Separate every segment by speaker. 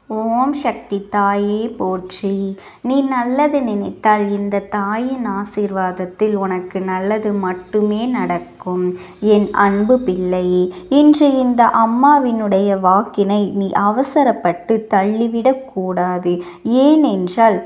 Speaker 1: ஓம் சக்தி தாயே போற்றி. நீ நல்லது நினைத்தால் இந்த தாயின் ஆசீர்வாதத்தில் உனக்கு நல்லது மட்டுமே நடக்கும். என் அன்பு பிள்ளையே, இன்று இந்த அம்மாவினுடைய வாக்கினை நீ அவசரப்பட்டு தள்ளிவிடக் கூடாது. ஏனென்றால்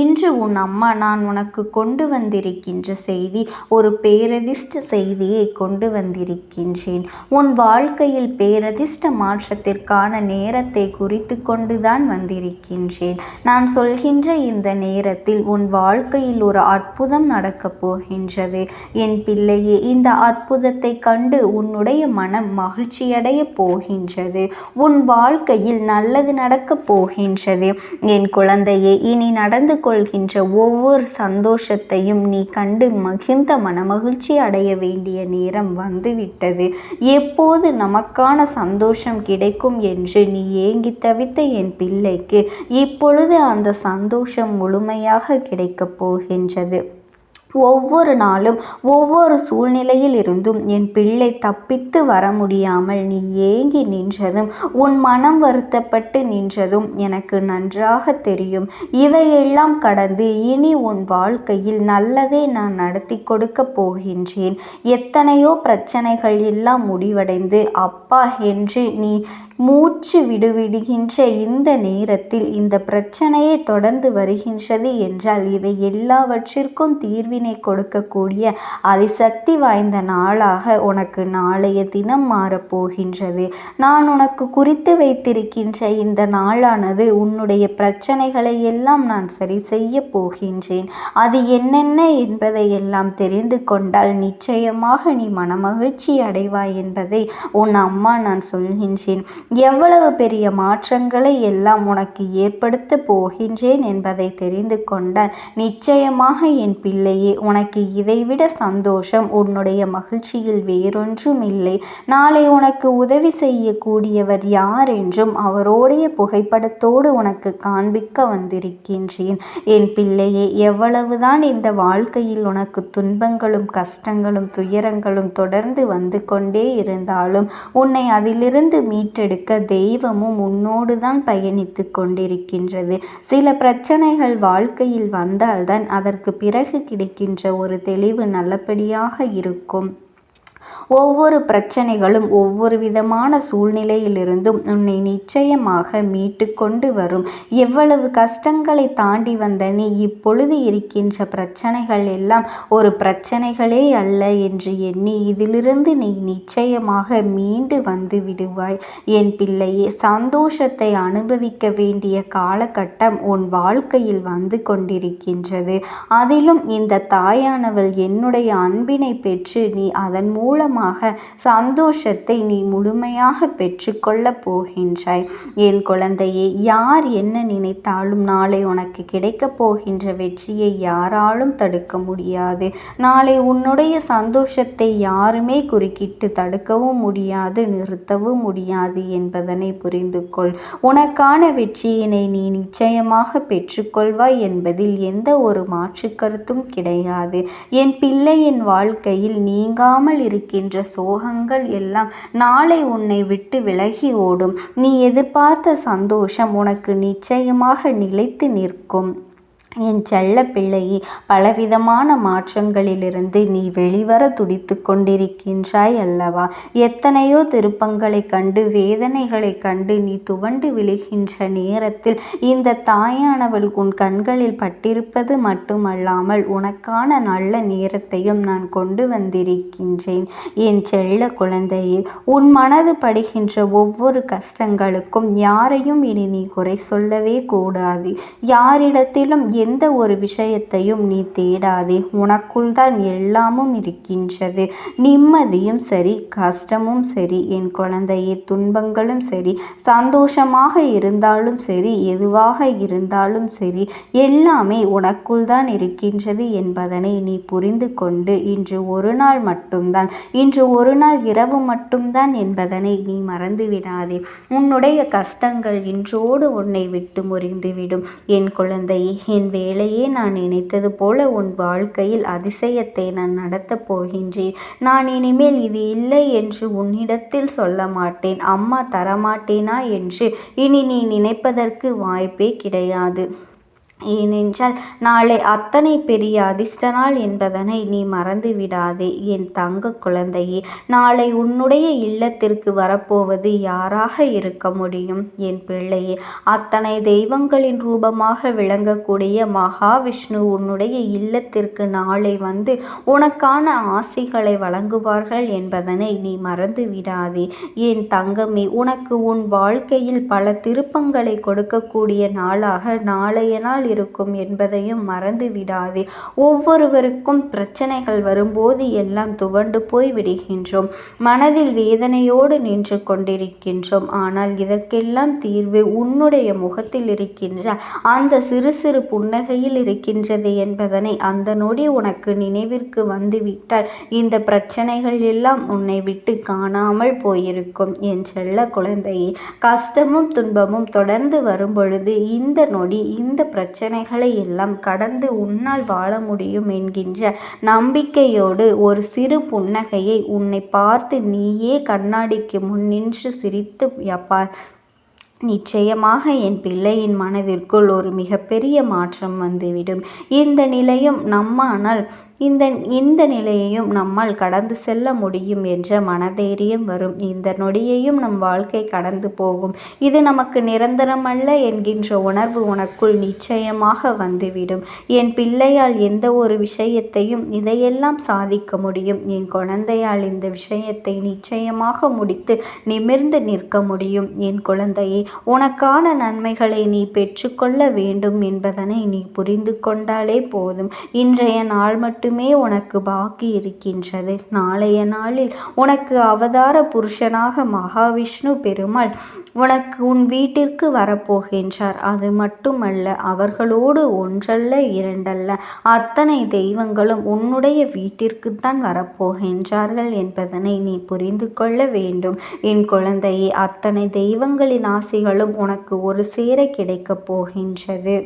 Speaker 1: இன்று உன் அம்மா நான் உனக்கு கொண்டு வந்திருக்கின்ற செய்தி ஒரு பேரதிர்ஷ்ட செய்தியை கொண்டு வந்திருக்கின்றேன். உன் வாழ்க்கையில் பேரதிர்ஷ்ட மாற்றத்திற்கான நேரத்தை குறித்து கொண்டுதான் வந்திருக்கின்றேன். நான் சொல்கின்ற இந்த நேரத்தில் உன் வாழ்க்கையில் ஒரு அற்புதம் நடக்கப் போகின்றது. என் பிள்ளையே, இந்த அற்புதத்தை கண்டு உன்னுடைய மனம் மகிழ்ச்சியடைய போகின்றது. உன் வாழ்க்கையில் நல்லது நடக்கப் போகின்றது. என் குழந்தையே, இனி நடந்து கொள்கின்ற ஒவ்வொரு சந்தோஷத்தையும் நீ கண்டு மகிழ்ந்த மனமகிழ்ச்சி அடைய வேண்டிய நேரம் வந்துவிட்டது. எப்போது நமக்கான சந்தோஷம் கிடைக்கும் என்று நீ ஏங்கி தவித்த என் பிள்ளைக்கு இப்பொழுது அந்த சந்தோஷம் முழுமையாக கிடைக்கப் போகின்றது. ஒவ்வொரு நாளும் ஒவ்வொரு சூழ்நிலையில் இருந்தும் என் பிள்ளை தப்பித்து வர முடியாமல் நீ ஏங்கி நின்றதும் உன் மனம் வருத்தப்பட்டு நின்றதும் எனக்கு நன்றாக தெரியும். இவையெல்லாம் கடந்து இனி உன் வாழ்க்கையில் நல்லதே நான் நடத்தி கொடுக்க போகின்றேன். எத்தனையோ பிரச்சனைகள் எல்லாம் முடிவடைந்து அப்பா என்று நீ மூச்சு விடுவிடுகின்ற இந்த நேரத்தில் இந்த பிரச்சனையை தொடர்ந்து வருகின்றது என்றால் இவை எல்லாவற்றிற்கும் தீர்வினை கொடுக்கக்கூடிய அதிசக்தி வாய்ந்த நாளாக உனக்கு நாளைய தினம் மாறப்போகின்றது. நான் உனக்கு குறித்து வைத்திருக்கின்ற இந்த நாளானது உன்னுடைய பிரச்சனைகளை எல்லாம் நான் சரி செய்ய போகின்றேன். அது என்னென்ன என்பதை எல்லாம் தெரிந்து கொண்டால் நிச்சயமாக நீ மனமகிழ்ச்சி அடைவாய் என்பதை உன் அம்மா நான் சொல்கின்றேன். எவ்வளவு பெரிய மாற்றங்களை எல்லாம் உனக்கு ஏற்படுத்த போகின்றேன் என்பதை தெரிந்து கொண்டால் நிச்சயமாக என் பிள்ளையே, உனக்கு இதைவிட சந்தோஷம் உன்னுடைய மகிழ்ச்சியில் வேறொன்றும் இல்லை. நாளை உனக்கு உதவி செய்யக்கூடியவர் யார் என்றும் அவருடைய புகைப்படத்தோடு உனக்கு காண்பிக்க வந்திருக்கின்றேன். என் பிள்ளையே, எவ்வளவுதான் இந்த வாழ்க்கையில் உனக்கு துன்பங்களும் கஷ்டங்களும் துயரங்களும் தொடர்ந்து வந்து கொண்டே இருந்தாலும் உன்னை அதிலிருந்து மீட்டெடுக்க தெய்வமும் உன்னோடு தான் பயணித்து கொண்டிருக்கின்றது. சில பிரச்சனைகள் வாழ்க்கையில் வந்தால்தான் அதற்கு பிறகு கிடைக்கின்ற ஒரு தெளிவு நல்லபடியாக இருக்கும். ஒவ்வொரு பிரச்சனைகளும் ஒவ்வொரு விதமான சூழ்நிலையிலிருந்தும் உன்னை நிச்சயமாக மீட்டு கொண்டு வரும். எவ்வளவு கஷ்டங்களை தாண்டி வந்த நீ இப்பொழுது இருக்கின்ற பிரச்சனைகள் எல்லாம் ஒரு பிரச்சனைகளே அல்ல என்று எண்ணி இதிலிருந்து நீ நிச்சயமாக மீண்டு வந்து விடுவாய். என் பிள்ளையே, சந்தோஷத்தை அனுபவிக்க வேண்டிய காலகட்டம் உன் வாழ்க்கையில் வந்து கொண்டிருக்கின்றது. அதிலும் இந்த தாயானவள் என்னுடைய அன்பினை பெற்று நீ அதன் மூலமாக சந்தோஷத்தை நீ முழுமையாக பெற்றுக்கொள்ளப் போகின்றாய். என் குழந்தையே, யார் என்ன நினைத்தாலும் நாளை உனக்கு கிடைக்கப் போகின்ற வெற்றியை யாராலும் தடுக்க முடியாது. நாளை உன்னுடைய சந்தோஷத்தை யாருமே குறுக்கிட்டு தடுக்கவும் முடியாது, நிறுத்தவும் முடியாது என்பதனை புரிந்து கொள். உனக்கான வெற்றியினை நீ நிச்சயமாக பெற்றுக்கொள்வாய் என்பதில் எந்த ஒரு மாற்று கருத்தும் கிடையாது. என் பிள்ளையின் வாழ்க்கையில் நீங்காமல் இருக்கின்ற சோகங்கள் எல்லாம் நாளை உன்னை விட்டு விலகி ஓடும். நீ எதிர்பார்த்த சந்தோஷம் உனக்கு நிச்சயமாக நிலைத்து நிற்கும். என் செல்ல பிள்ளையே, பலவிதமான மாற்றங்களிலிருந்து நீ வெளிவர துடித்து கொண்டிருக்கின்றாய் அல்லவா? எத்தனையோ திருப்பங்களை கண்டு வேதனைகளை கண்டு நீ துவண்டு விழுகின்ற நேரத்தில் இந்த தாயானவள் உன் கண்களில் பட்டிருப்பது மட்டுமல்லாமல் உனக்கான நல்ல நேரத்தையும் நான் கொண்டு வந்திருக்கின்றேன். என் செல்ல குழந்தையே, உன் மனது படுகின்ற ஒவ்வொரு கஷ்டங்களுக்கும் யாரையும் இனி நீ குறை சொல்லவே கூடாது. யாரிடத்திலும் எந்த ஒரு விஷயத்தையும் நீ தேடாதே. உனக்குள் தான் எல்லாமும் இருக்கின்றது. நிம்மதியும் சரி, கஷ்டமும் சரி என் குழந்தையே, துன்பங்களும் சரி, சந்தோஷமாக இருந்தாலும் சரி, எதுவாக இருந்தாலும் சரி, எல்லாமே உனக்குள் தான் இருக்கின்றது என்பதனை நீ புரிந்து கொண்டு இன்று ஒரு நாள் மட்டும்தான், இன்று ஒரு நாள் இரவு மட்டும்தான் என்பதனை நீ மறந்து விடாதே. உன்னுடைய கஷ்டங்கள் இன்றோடு உன்னை விட்டு முறிந்துவிடும். என் குழந்தையே, என் வேளையே நான் நினைத்தது போல உன் வாழ்க்கையில் அதிசயத்தை நான் நடத்தப் போகின்றேன். நான் இனிமேல் இது இல்லை என்று உன்னிடத்தில் சொல்ல மாட்டேன். அம்மா தரமாட்டேனா என்று இனி நீ நினைப்பதற்கு வாய்ப்பே கிடையாது. ஏனென்றால் நாளை அத்தனை பெரிய அதிர்ஷ்ட நாள் என்பதனை நீ மறந்து விடாதே. என் தங்க குழந்தையே, நாளை உன்னுடைய இல்லத்திற்கு வரப்போவது யாராக இருக்க முடியும்? என் பிள்ளையே, அத்தனை தெய்வங்களின் ரூபமாக விளங்கக்கூடிய மகாவிஷ்ணு உன்னுடைய இல்லத்திற்கு நாளை வந்து உனக்கான ஆசிகளை வழங்குவார்கள் என்பதனை நீ மறந்து விடாதே. என் தங்கமே, உனக்கு உன் வாழ்க்கையில் பல திருப்பங்களை கொடுக்கக்கூடிய நாளாக நாளைய நாள் இருக்கும் என்பதையும் மறந்து விடாதே. ஒவ்வொருவருக்கும் பிரச்சனைகள் வரும்போது எல்லாம் துவண்டு போய் விடுகின்றோம். மனதில் வேதனையோடு நின்று கொண்டிருக்கின்றோம். ஆனால் இதற்கெல்லாம் தீர்வு உன்னுடைய முகத்தில் இருக்கின்ற அந்த சிறு சிறு புன்னகையில் இருக்கின்றது என்பதனை அந்த நொடி உனக்கு நினைவிற்கு வந்துவிட்டால் இந்த பிரச்சனைகள் எல்லாம் உன்னை விட்டு காணாமல் போயிருக்கும். என் செல்ல குழந்தையே, கஷ்டமும் துன்பமும் தொடர்ந்து வரும் பொழுது இந்த நொடி இந்த பிரச்சனைகளை எல்லாம் கடந்து உன்னால் வாழ முடியும் என்கின்ற நம்பிக்கையோடு ஒரு சிறு புன்னகையை உன்னை பார்த்து நீயே கண்ணாடிக்கு முன் நின்று சிரித்து பார். நிச்சயமாக என் பிள்ளையின் மனதிற்குள் ஒரு மிகப்பெரிய மாற்றம் வந்துவிடும். இந்த நிலையும் இந்த நிலையையும் நம்மால் கடந்து செல்ல முடியும் என்ற மனதைரியம் வரும். இந்த நொடியையும் நம் வாழ்க்கை கடந்து போகும். இது நமக்கு நிரந்தரமல்ல என்கின்ற உணர்வு உனக்குள் நிச்சயமாக வந்துவிடும். என் பிள்ளையால் எந்த ஒரு விஷயத்தையும் இதையெல்லாம் சாதிக்க முடியும். என் குழந்தையால் இந்த விஷயத்தை நிச்சயமாக முடித்து நிமிர்ந்து நிற்க முடியும். என் குழந்தையே, உனக்கான நன்மைகளை நீ பெற்றுக்கொள்ள வேண்டும் என்பதனை நீ புரிந்து கொண்டாலே போதும். இன்றைய நாள் மட்டுமே உனக்கு பாக்கி இருக்கின்றது. நாளைய நாளில் உனக்கு அவதார புருஷனாக மகாவிஷ்ணு பெருமாள் உனக்கு உன் வீட்டிற்கு வரப்போகின்றார். அது மட்டுமல்ல, அவர்களோடு ஒன்றல்ல இரண்டல்ல அத்தனை தெய்வங்களும் உன்னுடைய வீட்டிற்குத்தான் வரப்போகின்றார்கள் என்பதனை நீ புரிந்து கொள்ள வேண்டும். என் குழந்தையே, அத்தனை தெய்வங்களின் ஆசிகளும் உனக்கு ஒரு சேர கிடைக்கப் போகின்றது.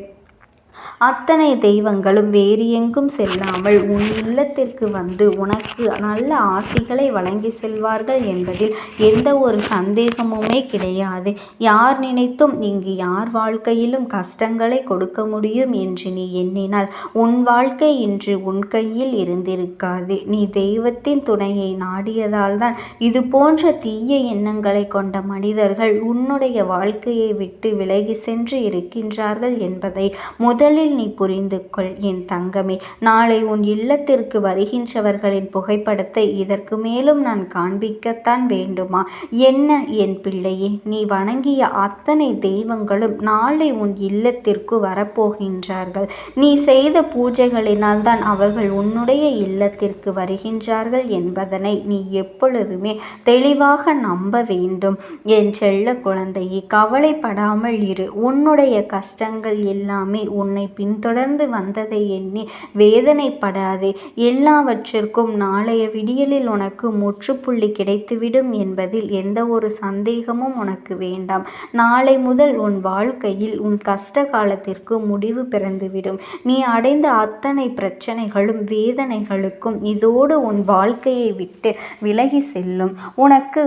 Speaker 1: அத்தனை தெய்வங்களும் வேறு எங்கும் செல்லாமல் உன் இல்லத்திற்கு வந்து உனக்கு நல்ல ஆசிகளை வழங்கி செல்வார்கள் என்பதில் எந்த ஒரு சந்தேகமுமே கிடையாது. யார் நினைத்தும் இங்கு யார் வாழ்க்கையிலும் கஷ்டங்களை கொடுக்க முடியும் என்று நீ எண்ணினால் உன் வாழ்க்கை இன்று உன் கையில் இருந்திருக்காது. நீ தெய்வத்தின் துணையை நாடியதால் தான் இது போன்ற தீய எண்ணங்களை கொண்ட மனிதர்கள் உன்னுடைய வாழ்க்கையை விட்டு விலகி சென்று இருக்கின்றார்கள் என்பதை முதலில் நீ புரிந்து கொள். என் தங்கமே, நாளை உன் இல்லத்திற்கு வருகின்றவர்களின் புகைப்படத்தை இதற்கு மேலும் நான் காண்பிக்கத்தான் வேண்டுமா? என்ன என் பிள்ளையே, நீ வணங்கிய அத்தனை தெய்வங்களும் நாளை உன் இல்லத்திற்கு வரப்போகின்றார்கள். நீ செய்த பூஜைகளினால் தான் அவர்கள் உன்னுடைய இல்லத்திற்கு வருகின்றார்கள் என்பதனை நீ எப்பொழுதுமே தெளிவாக நம்ப வேண்டும். என் செல்ல குழந்தையே, கவலைப்படாமல் இரு. உன்னுடைய கஷ்டங்கள் எல்லாமே உன்னை பின்தொடர்ந்து வந்ததை எண்ணி வேதனைப்படாதே. எல்லாவற்றிற்கும் நாளைய விடியலில் உனக்கு முற்றுப்புள்ளி கிடைத்துவிடும் என்பதில் எந்த ஒரு சந்தேகமும் உனக்கு வேண்டாம். நாளை முதல் உன் வாழ்க்கையில் உன் கஷ்ட காலத்திற்கு முடிவு பிறந்துவிடும். நீ அடைந்த அத்தனை பிரச்சனைகளும் வேதனைகளுக்கும் இதோடு உன் வாழ்க்கையை விட்டு விலகி செல்லும். உனக்கு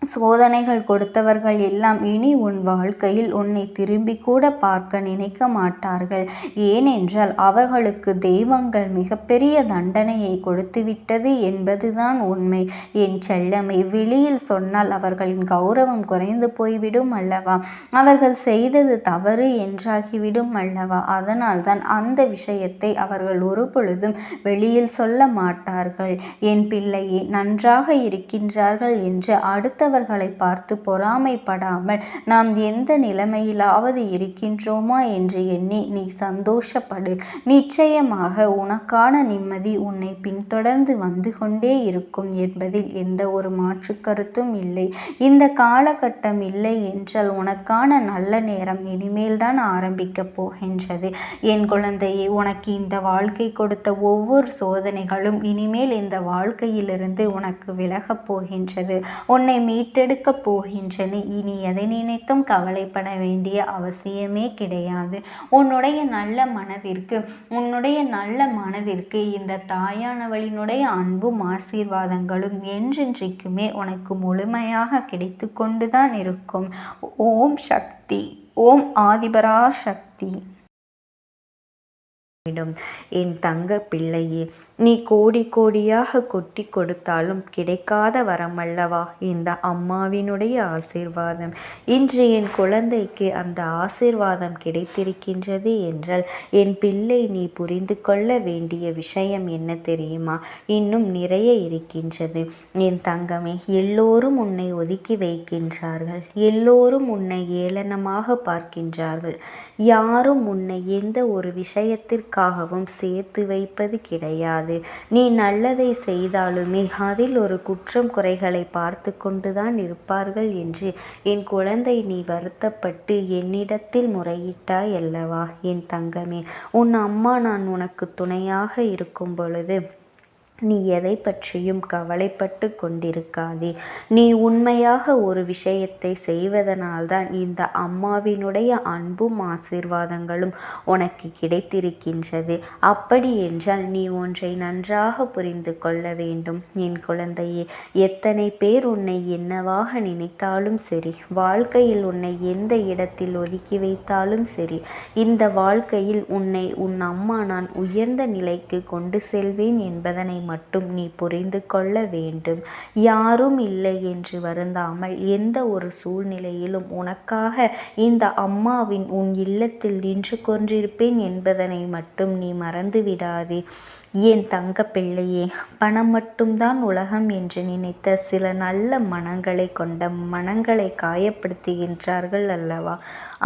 Speaker 1: சோதனைகள் கொடுத்தவர்கள் எல்லாம் இனி உன் வாழ்க்கையில் உன்னை திரும்பி கூட பார்க்க நினைக்க மாட்டார்கள். ஏனென்றால் அவர்களுக்கு தெய்வங்கள் மிகப்பெரிய தண்டனையை கொடுத்துவிட்டது என்பதுதான் உண்மை. என் செல்லமை, வெளியில் சொன்னால் அவர்களின் கௌரவம் குறைந்து போய்விடும் அல்லவா? அவர்கள் செய்தது தவறு என்றாகிவிடும் அல்லவா? அதனால்தான் அந்த விஷயத்தை அவர்கள் ஒரு பொழுதும் வெளியில் சொல்ல மாட்டார்கள். என் பிள்ளையே, நன்றாக இருக்கின்றார்கள் என்று அடுத்த அவர்களை பார்த்து பொறாமைப்படாமல் நாம் எந்த நிலைமையிலாவது இருக்கின்றோமா என்று எண்ணி நீ சந்தோஷப்படு. நிச்சயமாக உனக்கான நிம்மதி உன்னை பின்தொடர்ந்து வந்து கொண்டே இருக்கும் என்பதில் எந்த ஒரு மாற்று கருத்தும் இல்லை. இந்த காலகட்டம் இல்லை என்றால் உனக்கான நல்ல நேரம் இனிமேல் தான் ஆரம்பிக்கப் போகின்றது. என் குழந்தையே, உனக்கு இந்த வாழ்க்கை கொடுத்த ஒவ்வொரு சோதனைகளும் இனிமேல் இந்த வாழ்க்கையிலிருந்து உனக்கு விலகப் போகின்றது. உன்னை மீட்டெடுக்கப் போகின்றன. இனி எதை நினைத்தும் கவலைப்பட வேண்டிய அவசியமே கிடையாது. உன்னுடைய நல்ல மனதிற்கு இந்த தாயானவளினுடைய அன்பும் ஆசீர்வாதங்களும் என்றென்றைக்குமே உனக்கு முழுமையாக கிடைத்து கொண்டுதான் இருக்கும். ஓம் சக்தி. ஓம் ஆதிபரா சக்தி. என் தங்க பிள்ளையே, நீ கோடி கோடியாக கொட்டி கொடுத்தாலும் கிடைக்காத வரமல்லவா இந்த அம்மாவினுடைய ஆசீர்வாதம். இன்று என் குழந்தைக்கு அந்த ஆசீர்வாதம் கிடைத்திருக்கின்றது என்றால் என் பிள்ளை, நீ புரிந்து கொள்ள வேண்டிய விஷயம் என்ன தெரியுமா? இன்னும் நிறைய இருக்கின்றது என் தங்கமே. எல்லோரும் உன்னை ஒதுக்கி வைக்கின்றார்கள். எல்லோரும் உன்னை ஏளனமாக பார்க்கின்றார்கள். யாரும் உன்னை எந்த ஒரு விஷயத்திற்காகவும் சேர்த்து வைப்பது கிடையாது. நீ நல்லதை செய்தாலுமே அதில் ஒரு குற்றம் குறைகளை பார்த்து கொண்டுதான் இருப்பார்கள் என்று என் குழந்தை நீ வருத்தப்பட்டு என்னிடத்தில் முறையிட்டாய் அல்லவா என் தங்கமே. உன் அம்மா நான் உனக்கு துணையாக இருக்கும் பொழுது நீ எதை பற்றியும் கவலைப்பட்டு கொண்டிருக்காதே. நீ உண்மையாக ஒரு விஷயத்தை செய்வதனால்தான் இந்த அம்மாவினுடைய அன்பும் ஆசீர்வாதங்களும் உனக்கு கிடைத்திருக்கின்றது. அப்படி என்றால் நீ ஒன்றை நன்றாக புரிந்து கொள்ள வேண்டும் என் குழந்தையே. எத்தனை பேர் உன்னை என்னவாக நினைத்தாலும் சரி, வாழ்க்கையில் உன்னை எந்த இடத்தில் ஒதுக்கி வைத்தாலும் சரி, இந்த வாழ்க்கையில் உன்னை உன் அம்மா நான் உயர்ந்த நிலைக்கு கொண்டு செல்வேன் என்பதனை மட்டும் நீ புரிந்து கொள்ள வேண்டும். யாரும் இல்லை என்று வருந்தாமல் எந்த ஒரு சூழ்நிலையிலும் உனக்காக இந்த அம்மாவின் உன் இல்லத்தில் நின்று கொண்டிருப்பேன் என்பதனை மட்டும் நீ மறந்து விடாதே என் தங்க பிள்ளையே. பணம் மட்டும்தான் உலகம் என்று நினைத்த சில நல்ல மனங்களை கொண்ட மனங்களை காயப்படுத்துகின்றார்கள் அல்லவா?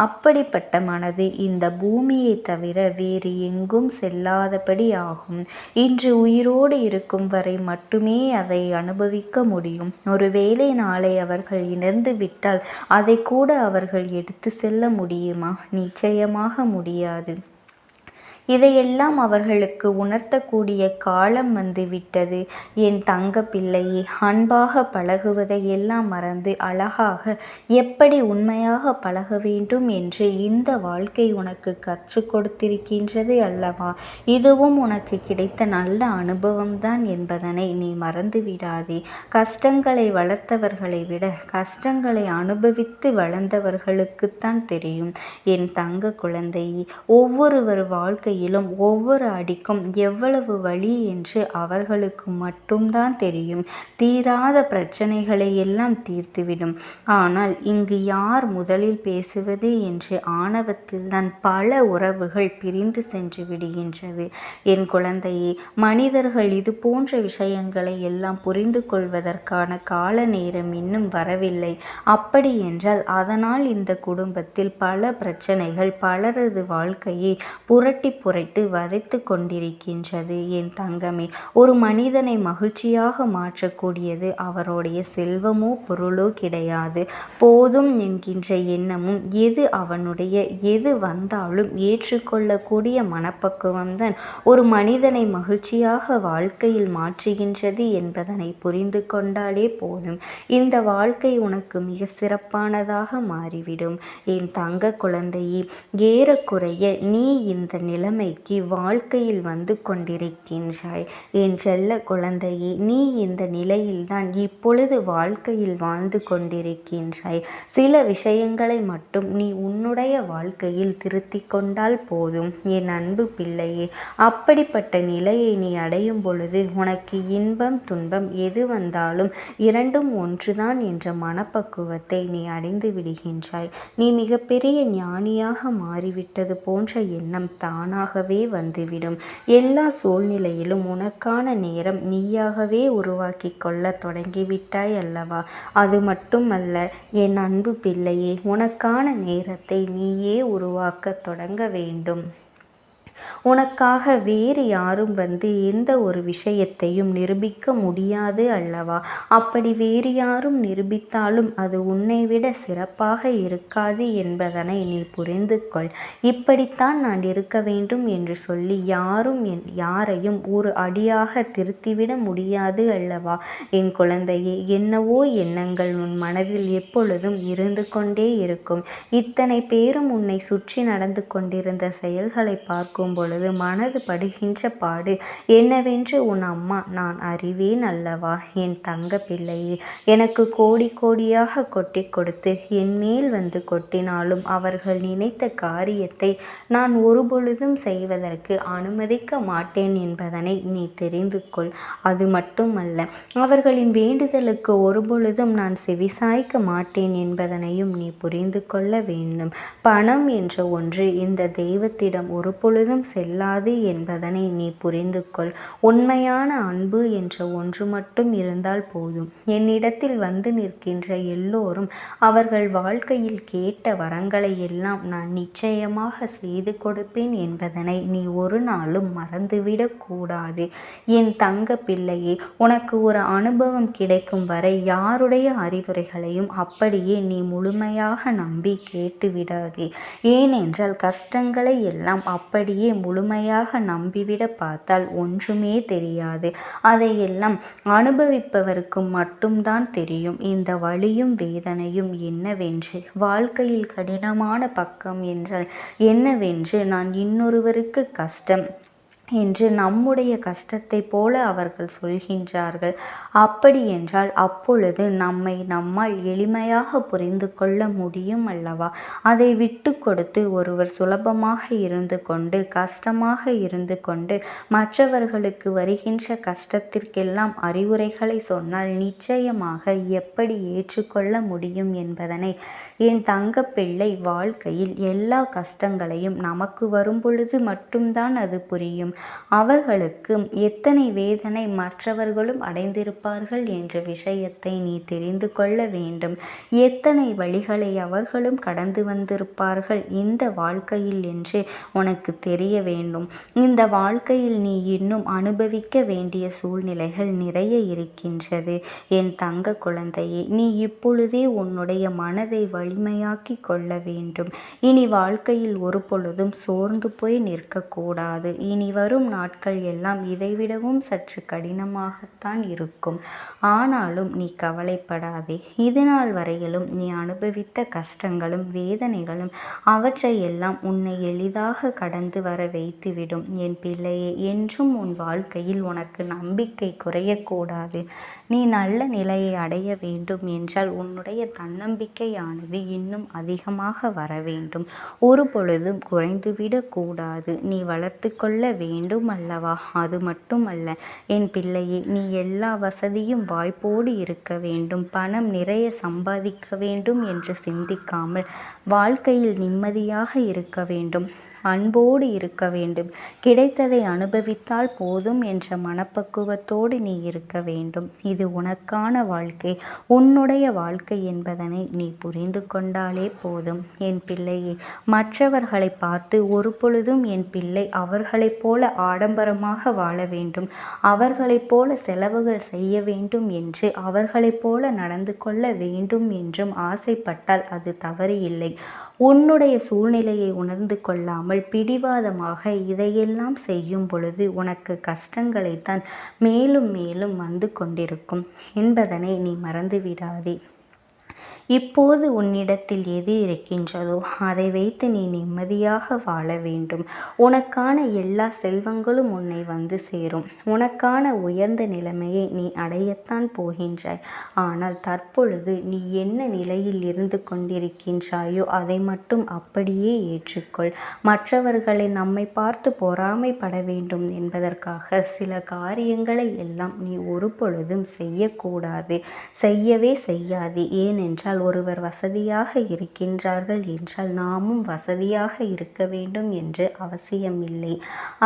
Speaker 1: அப்படிப்பட்ட மனது இந்த பூமியை தவிர வேறு எங்கும் செல்லாதபடி ஆகும். இன்று உயிரோடு இருக்கும் வரை மட்டுமே அதை அனுபவிக்க முடியும். ஒருவேளை நாளை அவர்கள் இறந்து விட்டால் அதை கூட அவர்கள் எடுத்து செல்ல முடியுமா? நிச்சயமாக முடியாது. இதையெல்லாம் அவர்களுக்கு உணர்த்தக்கூடிய காலம் வந்துவிட்டது என் தங்க பிள்ளையே. அன்பாக பழகுவதை எல்லாம் மறந்து அழகாக எப்படி உண்மையாக பழக வேண்டும் என்று இந்த வாழ்க்கை உனக்கு கற்றுக் கொடுத்திருக்கின்றது அல்லவா? இதுவும் உனக்கு கிடைத்த நல்ல அனுபவம்தான் என்பதனை நீ மறந்து விடாதே. கஷ்டங்களை வளர்த்தவர்களை விட கஷ்டங்களை அனுபவித்து வளர்ந்தவர்களுக்குத்தான் தெரியும் என் தங்க குழந்தையே. ஒவ்வொருவர் வாழ்க்கை ஒவ்வொரு அடிக்கும் எவ்வளவு வலி என்று அவர்களுக்கு மட்டும்தான் தெரியும். தீராத பிரச்சனைகளை எல்லாம் தீர்த்துவிடும். ஆனால் இங்கு யார் முதலில் பேசுவது என்று ஆணவத்தில் தான் பல உறவுகள் பிரிந்து சென்று விடுகின்றது என் குழந்தையே. மனிதர்கள் இது போன்ற விஷயங்களை எல்லாம் புரிந்து கொள்வதற்கான கால நேரம் இன்னும் வரவில்லை. அப்படி என்றால் அதனால் இந்த குடும்பத்தில் பல பிரச்சனைகள் பலரது வாழ்க்கையை புரட்டி வதைத்து கொண்டிருக்கின்றது என் தங்கமே. ஒரு மனிதனை மகிழ்ச்சியாக மாற்றக்கூடியது அவருடைய செல்வமோ பொருளோ கிடையாது. போதும் என்கின்ற எண்ணமும் எது வந்தாலும் ஏற்றுக்கொள்ளக்கூடிய மனப்பக்குவம்தான் ஒரு மனிதனை மகிழ்ச்சியாக வாழ்க்கையில் மாற்றுகின்றது என்பதனை புரிந்து கொண்டாலே போதும். இந்த வாழ்க்கை உனக்கு மிக சிறப்பானதாக மாறிவிடும் என் தங்க குழந்தையே. ஏறக்குறைய நீ இந்த நிலைமைக்கு வாழ்க்கையில் வந்து கொண்டிருக்கின்றாய் என் செல்ல குழந்தையே. நீ இந்த நிலையில்தான் இப்பொழுது வாழ்க்கையில் வாழ்ந்து கொண்டிருக்கின்றாய். சில விஷயங்களை மட்டும் நீ உன்னுடைய வாழ்க்கையில் திருத்தி கொண்டால் போதும் என் அன்பு பிள்ளையே. அப்படிப்பட்ட நிலையை நீ அடையும் பொழுது உனக்கு இன்பம் துன்பம் எது வந்தாலும் இரண்டும் ஒன்றுதான் என்ற மனப்பக்குவத்தை நீ அடைந்து விடுகின்றாய். நீ மிகப்பெரிய ஞானியாக மாறிவிட்டது போன்ற எண்ணம் தானாகவே வந்துவிடும். எல்லா சூழ்நிலையிலும் உனக்கான நேரம் நீயாகவே உருவாக்கி கொள்ள தொடங்கிவிட்டாய் அல்லவா? அது மட்டுமல்ல என் அன்பு பிள்ளையே, உனக்கான நேரத்தை நீயே உருவாக்க தொடங்க வேண்டும். உனக்காக வேறு யாரும் வந்து எந்த ஒரு விஷயத்தையும் நிரூபிக்க முடியாது அல்லவா? அப்படி வேறு யாரும் நிரூபித்தாலும் அது உன்னை விட சிறப்பாக இருக்காது என்பதனை நீ புரிந்து கொள். இப்படித்தான் நான் இருக்க வேண்டும் என்று சொல்லி யாரையும் ஒரு அடியாக திருத்திவிட முடியாது அல்லவா? என் குழந்தையே, என்னவோ எண்ணங்கள் உன் மனதில் எப்பொழுதும் இருந்து கொண்டே இருக்கும். இத்தனை பேரும் உன்னை சுற்றி நடந்து கொண்டிருந்த செயல்களை பார்க்கும் பொழுது மனது படுகின்ற பாடு என்னவென்று உன் அம்மா நான் அறிவேன் அல்லவா? என் தங்க பிள்ளையே, எனக்கு கோடி கோடியாக கொட்டி கொடுத்து என் மேல் வந்து கொட்டினாலும் அவர்கள் நினைத்த காரியத்தை நான் ஒருபொழுதும் செய்வதற்கு அனுமதிக்க மாட்டேன் என்பதனை நீ தெரிந்து கொள். அது மட்டுமல்ல, அவர்களின் வேண்டுதலுக்கு ஒருபொழுதும் நான் செவிசாய்க்க மாட்டேன் என்பதனையும் நீ புரிந்து கொள்ள வேண்டும். பணம் என்ற ஒன்று இந்த தெய்வத்திடம் ஒரு பொழுதும் செல்லாது என்பதனை நீ புரிந்து கொள். உண்மையான அன்பு என்ற ஒன்று மட்டும் இருந்தால் போதும். என்னிடத்தில் வந்து நிற்கின்ற எல்லோரும் அவர்கள் வாழ்க்கையில் கேட்ட வரங்களை எல்லாம் நான் நிச்சயமாக செய்து கொடுப்பேன் என்பதனை நீ ஒரு நாளும் மறந்துவிடக் கூடாது. என் தங்க பிள்ளையே, உனக்கு ஒரு அனுபவம் கிடைக்கும் வரை யாருடைய அறிவுரைகளையும் அப்படியே நீ முழுமையாக நம்பி கேட்டு விடாதே. ஏனென்றால் கஷ்டங்களை எல்லாம் அப்படியே முழுமையாக நம்பிவிட பார்த்தால் ஒன்றுமே தெரியாது. அதையெல்லாம் அனுபவிப்பவருக்கு மட்டும்தான் தெரியும் இந்த வலியும் வேதனையும் என்னவென்று. வாழ்க்கையில் கடினமான பக்கம் என்றால் என்னவென்று நான் இன்னொருவருக்கு கஷ்டம் என்று நம்முடைய கஷ்டத்தை போல அவர்கள் சொல்கின்றார்கள். அப்படி என்றால் அப்பொழுது நம்மால் எளிமையாக புரிந்து கொள்ள முடியும் அல்லவா? அதை விட்டு கொடுத்து ஒருவர் சுலபமாக இருந்து கொண்டு கஷ்டமாக இருந்து கொண்டு மற்றவர்களுக்கு வருகின்ற கஷ்டத்திற்கெல்லாம் அறிவுரைகளை சொன்னால் நிச்சயமாக எப்படி ஏற்றுக்கொள்ள முடியும் என்பதனை என் தங்க பிள்ளை, வாழ்க்கையில் எல்லா கஷ்டங்களையும் நமக்கு வரும் பொழுது மட்டும்தான் அது புரியும். அவர்களுக்கு எத்தனை வேதனை மற்றவர்களும் அடைந்திருப்பார்கள் என்ற விஷயத்தை நீ தெரிந்து கொள்ள வேண்டும். எத்தனை வழிகளை அவர்களும் கடந்து வந்திருப்பார்கள் இந்த வாழ்க்கையில் என்று உனக்கு தெரிய வேண்டும். இந்த வாழ்க்கையில் நீ இன்னும் அனுபவிக்க வேண்டிய சூழ்நிலைகள் நிறைய இருக்கின்றது. என் தங்க குழந்தையே, நீ இப்பொழுதே உன்னுடைய மனதை வலிமையாக்கி கொள்ள வேண்டும். இனி வாழ்க்கையில் ஒரு பொழுதும் சோர்ந்து போய் நிற்கக்கூடாது. இனி வரும் நாட்கள் எல்லாம் இதைவிடவும் சற்று கடினமாகத்தான் இருக்கும். ஆனாலும் நீ கவலைப்படாதே. இதுநாள் வரையிலும் நீ அனுபவித்த கஷ்டங்களும் வேதனைகளும் அவற்றையெல்லாம் உன்னை எளிதாக கடந்து வர வைத்துவிடும். என் பிள்ளையே, என்றும் உன் வாழ்க்கையில் உனக்கு நம்பிக்கை குறையக்கூடாது. நீ நல்ல நிலையை அடைய வேண்டும் என்றால் உன்னுடைய தன்னம்பிக்கையானது இன்னும் அதிகமாக வர வேண்டும். ஒரு பொழுதும் குறைந்துவிடக்கூடாது. நீ வளர்த்து கொள்ள வேண்டும் அல்லவா? அது மட்டுமல்ல என் பிள்ளையே, நீ எல்லா வசதியும் வாய்ப்போடு இருக்க வேண்டும், பணம் நிறைய சம்பாதிக்க வேண்டும் என்று சிந்திக்காமல் வாழ்க்கையில் நிம்மதியாக இருக்க வேண்டும், அன்போடு இருக்க வேண்டும், கிடைத்ததை அனுபவித்தால் போதும் என்ற மனப்பக்குவத்தோடு நீ இருக்க வேண்டும். இது உனக்கான வாழ்க்கை, உன்னுடைய வாழ்க்கை என்பதனை நீ புரிந்து கொண்டாலே போதும். என் பிள்ளையே, மற்றவர்களை பார்த்து ஒரு பொழுதும் என் பிள்ளை அவர்களைப் போல ஆடம்பரமாக வாழ வேண்டும், அவர்களைப் போல செலவுகள் செய்ய வேண்டும் என்று அவர்களைப் போல நடந்து கொள்ள வேண்டும் என்றும் ஆசைப்பட்டால் அது தவறு இல்லை. உன்னுடைய சூழ்நிலையை உணர்ந்து கொள்ளாமல் பிடிவாதமாக இதையெல்லாம் செய்யும் பொழுது உனக்கு கஷ்டங்களைத்தான் மேலும் மேலும் வந்து கொண்டிருக்கும் என்பதனை நீ மறந்துவிடாதே. இப்போது உன்னிடத்தில் எது இருக்கின்றதோ அதை வைத்து நீ நிம்மதியாக வாழ வேண்டும். உனக்கான எல்லா செல்வங்களும் உன்னை வந்து சேரும். உனக்கான உயர்ந்த நிலைமையை நீ அடையத்தான் போகின்றாய். ஆனால் தற்பொழுது நீ என்ன நிலையில் இருந்து கொண்டிருக்கின்றாயோ அதை மட்டும் அப்படியே ஏற்றுக்கொள். மற்றவர்களை நம்மை பார்த்து பொறாமைப்பட வேண்டும் என்பதற்காக சில காரியங்களை எல்லாம் நீ ஒரு பொழுதும் செய்யக்கூடாது, செய்யவே செய்யாது. ஏனென்றால் ஏனென்றால் ஒருவர் வசதியாக இருக்கின்றார்கள் என்றால் நாமும் வசதியாக இருக்க வேண்டும் என்று அவசியமில்லை.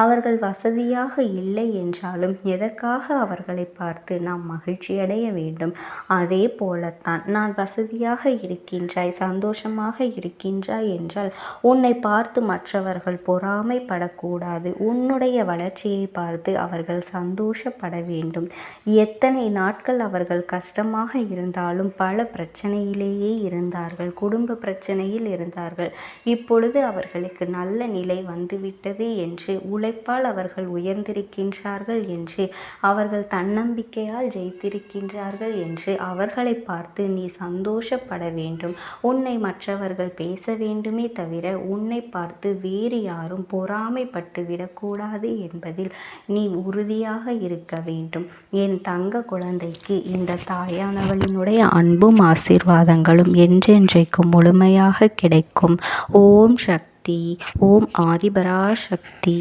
Speaker 1: அவர்கள் வசதியாக இல்லை என்றாலும் எதற்காக அவர்களை பார்த்து நாம் மகிழ்ச்சியடைய வேண்டும்? அதே போலத்தான் நான் வசதியாக இருக்கின்றாய், சந்தோஷமாக இருக்கின்றாய் என்றால் உன்னை பார்த்து மற்றவர்கள் பொறாமைப்படக்கூடாது. உன்னுடைய வளர்ச்சியை பார்த்து அவர்கள் சந்தோஷப்பட வேண்டும். எத்தனை நாட்கள் அவர்கள் கஷ்டமாக இருந்தாலும் பல பிரச்சனையிலேயே இருந்தார்கள், குடும்ப பிரச்சனையில் இருந்தார்கள். இப்பொழுது அவர்களுக்கு நல்ல நிலை வந்துவிட்டது என்று, உழைப்பால் அவர்கள் உயர்ந்திருக்கின்றார்கள் என்று, அவர்கள் தன்னம்பிக்கையால் ஜெயித்திருக்கின்றார்கள் என்று அவர்களை பார்த்து நீ சந்தோஷப்பட வேண்டும். உன்னை மற்றவர்கள் பேச வேண்டுமே தவிர உன்னை பார்த்து வேறு யாரும் பொறாமைப்பட்டு விடக்கூடாது என்பதில் நீ உறுதியாக இருக்க வேண்டும். என் தங்க குழந்தைக்கு இந்த தாயானவளினுடைய அன்பும் ஆசீர்வாதங்களும் என்றென்றைக்கும் முழுமையாக கிடைக்கும். ஓம் சக்தி. ஓம் ஆதிபராசக்தி.